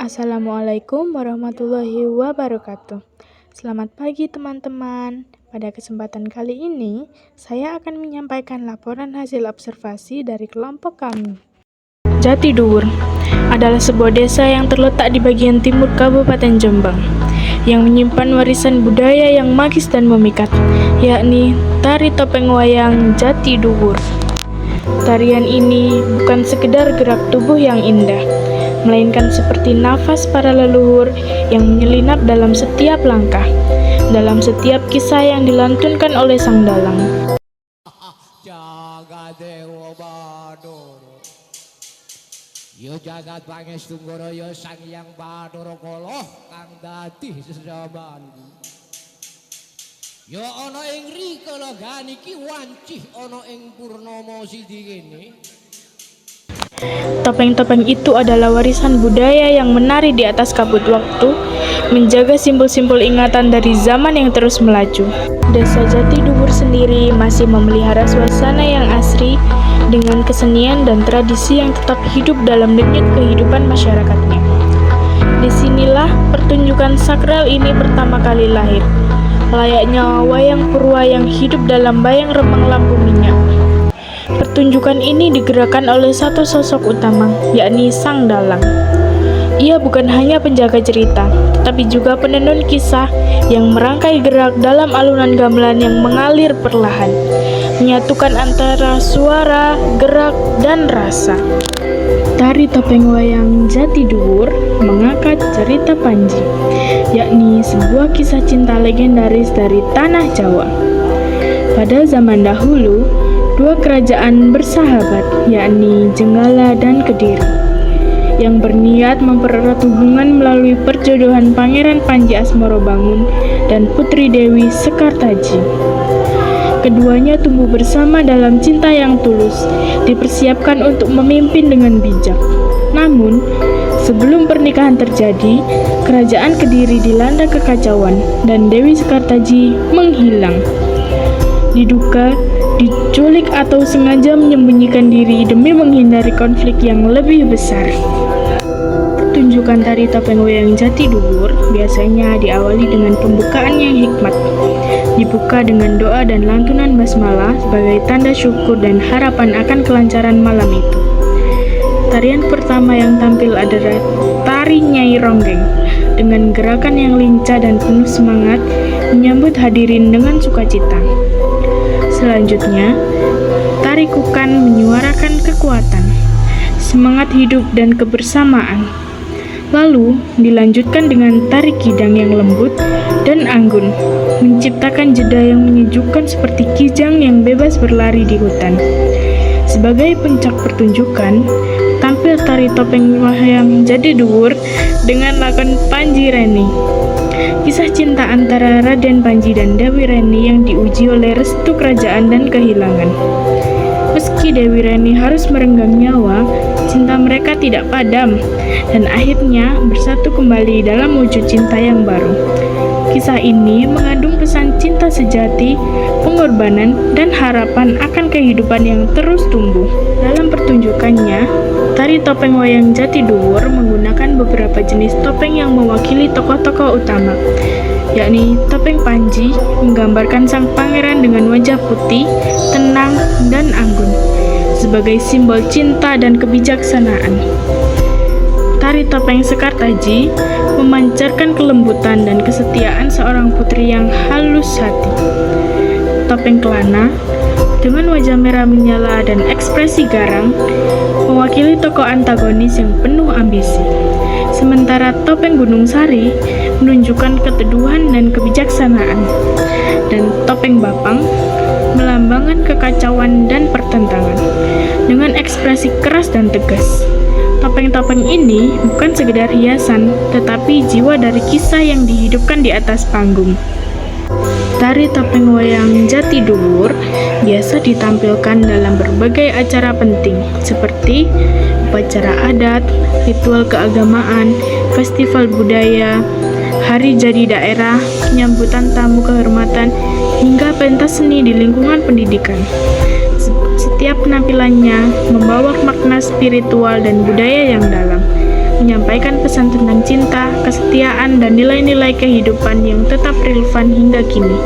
Assalamualaikum warahmatullahi wabarakatuh. Selamat pagi teman-teman. Pada kesempatan kali ini, saya akan menyampaikan laporan hasil observasi dari kelompok kami. Jatiduwur adalah sebuah desa yang terletak di bagian timur Kabupaten Jombang, yang menyimpan warisan budaya yang magis dan memikat, yakni tari topeng wayang Jatiduwur. Tarian ini bukan sekedar gerak tubuh yang indah, melainkan seperti nafas para leluhur yang menyelinap dalam setiap langkah, dalam setiap kisah yang dilantunkan oleh sang dalang. Jaga Dewa Badoro, yo jagat pangestu yo sang yang Badoro koloh kang dadi sesaban. Yo ana ing rikala ganiki wancih ana ing purnomo sidi kene. Topeng-topeng itu adalah warisan budaya yang menari di atas kabut waktu, menjaga simbol-simbol ingatan dari zaman yang terus melaju. Desa Jatiduwur sendiri masih memelihara suasana yang asri dengan kesenian dan tradisi yang tetap hidup dalam denyut kehidupan masyarakatnya. Disinilah pertunjukan sakral ini pertama kali lahir, layaknya wayang purwa yang hidup dalam bayang remang lampu minyak. Pertunjukan ini digerakkan oleh satu sosok utama, yakni sang dalang. Ia bukan hanya penjaga cerita, tetapi juga penenun kisah yang merangkai gerak dalam alunan gamelan yang mengalir perlahan, menyatukan antara suara, gerak, dan rasa. Tari topeng wayang Jatiduwur mengangkat cerita Panji, yakni sebuah kisah cinta legendaris dari tanah Jawa. Pada zaman dahulu, dua kerajaan bersahabat, yakni Jenggala dan Kediri, yang berniat mempererat hubungan melalui perjodohan Pangeran Panji Asmorobangun dan Putri Dewi Sekartaji. Keduanya tumbuh bersama dalam cinta yang tulus, dipersiapkan untuk memimpin dengan bijak. Namun, sebelum pernikahan terjadi, kerajaan Kediri dilanda kekacauan dan Dewi Sekartaji menghilang. Diduga diculik atau sengaja menyembunyikan diri demi menghindari konflik yang lebih besar. Pertunjukan tari topeng wayang Jatiduwur biasanya diawali dengan pembukaan yang hikmat. Dibuka dengan doa dan lantunan basmalah sebagai tanda syukur dan harapan akan kelancaran malam itu. Tarian pertama yang tampil adalah tari Nyai Ronggeng, dengan gerakan yang lincah dan penuh semangat menyambut hadirin dengan sukacita. Selanjutnya, tari Kukan menyuarakan kekuatan, semangat hidup dan kebersamaan. Lalu, dilanjutkan dengan tari Kidang yang lembut dan anggun, menciptakan jeda yang menyejukkan seperti kijang yang bebas berlari di hutan. Sebagai puncak pertunjukan, tampil tari topeng wayang Jatiduwur dengan lakon Panji Reni. Kisah cinta antara Raden Panji dan Dewi Reni yang diuji oleh restu kerajaan dan kehilangan. Meski Dewi Reni harus merenggang nyawa, cinta mereka tidak padam dan akhirnya bersatu kembali dalam wujud cinta yang baru. Kisah ini mengandung pesan cinta sejati, pengorbanan, dan harapan akan kehidupan yang terus tumbuh. Dalam pertunjukannya, tari topeng wayang Jatiduwur menggunakan beberapa jenis topeng yang mewakili tokoh-tokoh utama, yakni topeng Panji menggambarkan sang pangeran dengan wajah putih, tenang, dan anggun, sebagai simbol cinta dan kebijaksanaan. Tari topeng Sekartaji memancarkan kelembutan dan kesetiaan seorang putri yang halus hati. Topeng Kelana dengan wajah merah menyala dan ekspresi garang mewakili tokoh antagonis yang penuh ambisi. Sementara topeng Gunung Sari menunjukkan keteduhan dan kebijaksanaan. Dan topeng Bapang melambangkan kekacauan dan pertentangan dengan ekspresi keras dan tegas. Topeng-topeng ini bukan sekedar hiasan, tetapi jiwa dari kisah yang dihidupkan di atas panggung. Tari topeng wayang Jatiduwur biasa ditampilkan dalam berbagai acara penting seperti upacara adat, ritual keagamaan, festival budaya, hari jadi daerah, penyambutan tamu kehormatan, hingga pentas seni di lingkungan pendidikan. Setiap penampilannya membawa makna spiritual dan budaya yang dalam, menyampaikan pesan tentang cinta, kesetiaan, dan nilai-nilai kehidupan yang tetap relevan hingga kini.